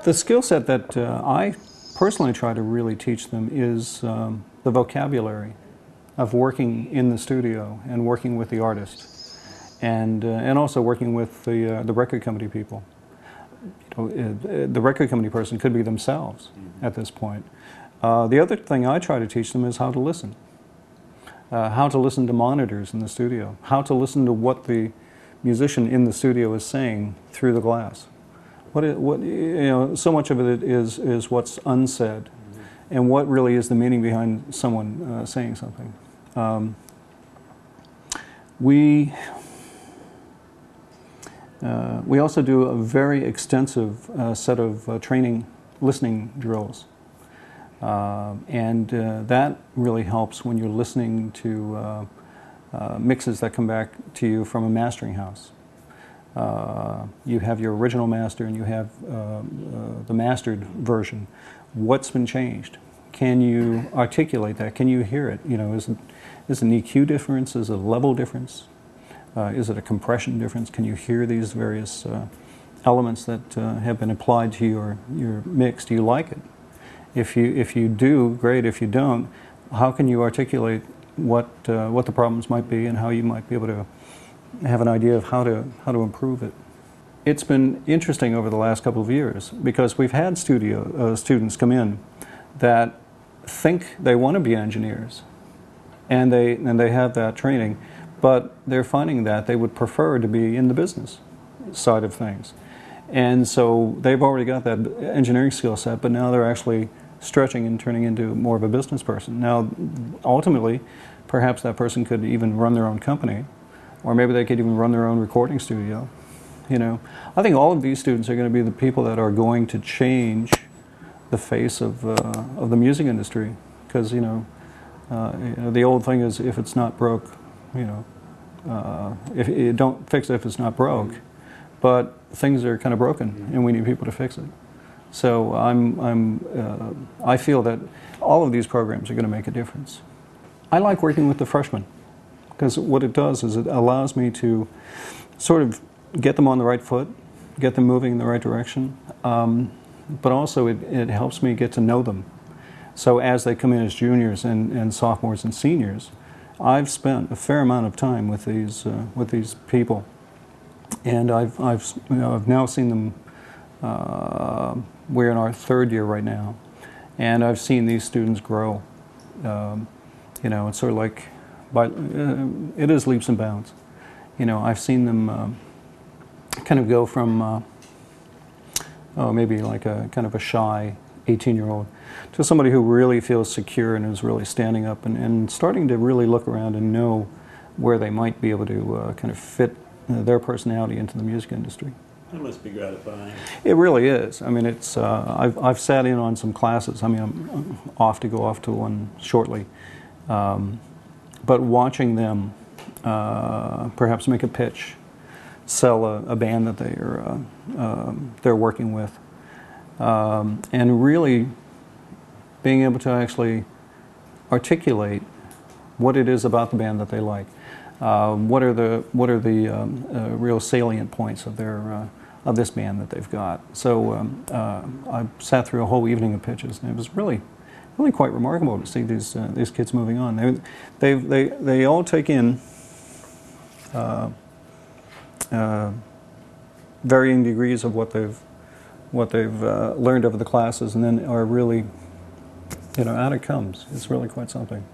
The skill set that I personally try to really teach them is the vocabulary of working in the studio and working with the artist, and also working with the record company people. The record company person could be themselves at this point. The other thing I try to teach them is how to listen. How to listen to monitors in the studio. How to listen to what the musician in the studio is saying through the glass. So much of it is what's unsaid, and what really is the meaning behind someone saying something. We also do a very extensive set of training listening drills, and that really helps when you're listening to mixes that come back to you from a mastering house. You have your original master and you have the mastered version. What's been changed? Can you articulate that? Can you hear it? Is it an EQ difference? Is it a level difference? Is it a compression difference? Can you hear these various elements that have been applied to your mix? Do you like it? If you do, great. If you don't, how can you articulate what the problems might be and how you might be able to have an idea of how to improve it? It's been interesting over the last couple of years because we've had studio students come in that think they want to be engineers, and they have that training, but they're finding that they would prefer to be in the business side of things. And so they've already got that engineering skill set, but now they're actually stretching and turning into more of a business person. Now, ultimately, perhaps that person could even run their own company, or maybe they could even run their own recording studio. I think all of these students are going to be the people that are going to change the face of the music industry, because the old thing is, if it's not broke, if you don't fix it if it's not broke. But things are kind of broken, and we need people to fix it. So I feel that all of these programs are going to make a difference. I like working with the freshmen, because what it does is it allows me to sort of get them on the right foot, get them moving in the right direction, but also it helps me get to know them. So as they come in as juniors and sophomores and seniors, I've spent a fair amount of time with these people, and I've now seen them. We're in our third year right now, and I've seen these students grow. It's sort of like, it is leaps and bounds. I've seen them kind of go from maybe like a kind of a shy 18-year-old to somebody who really feels secure and is really standing up and starting to really look around and know where they might be able to kind of fit their personality into the music industry. That must be gratifying. It really is. I mean, it's. I've sat in on some classes. I mean, I'm off to one shortly, but watching them perhaps make a pitch, sell a band that they're working with, and really being able to actually articulate what it is about the band that they like. What are the real salient points of of this band that they've got? So I sat through a whole evening of pitches, and it was really quite remarkable to see these kids moving on. They all take in varying degrees of what they've learned over the classes, and then are really, out it comes. It's really quite something.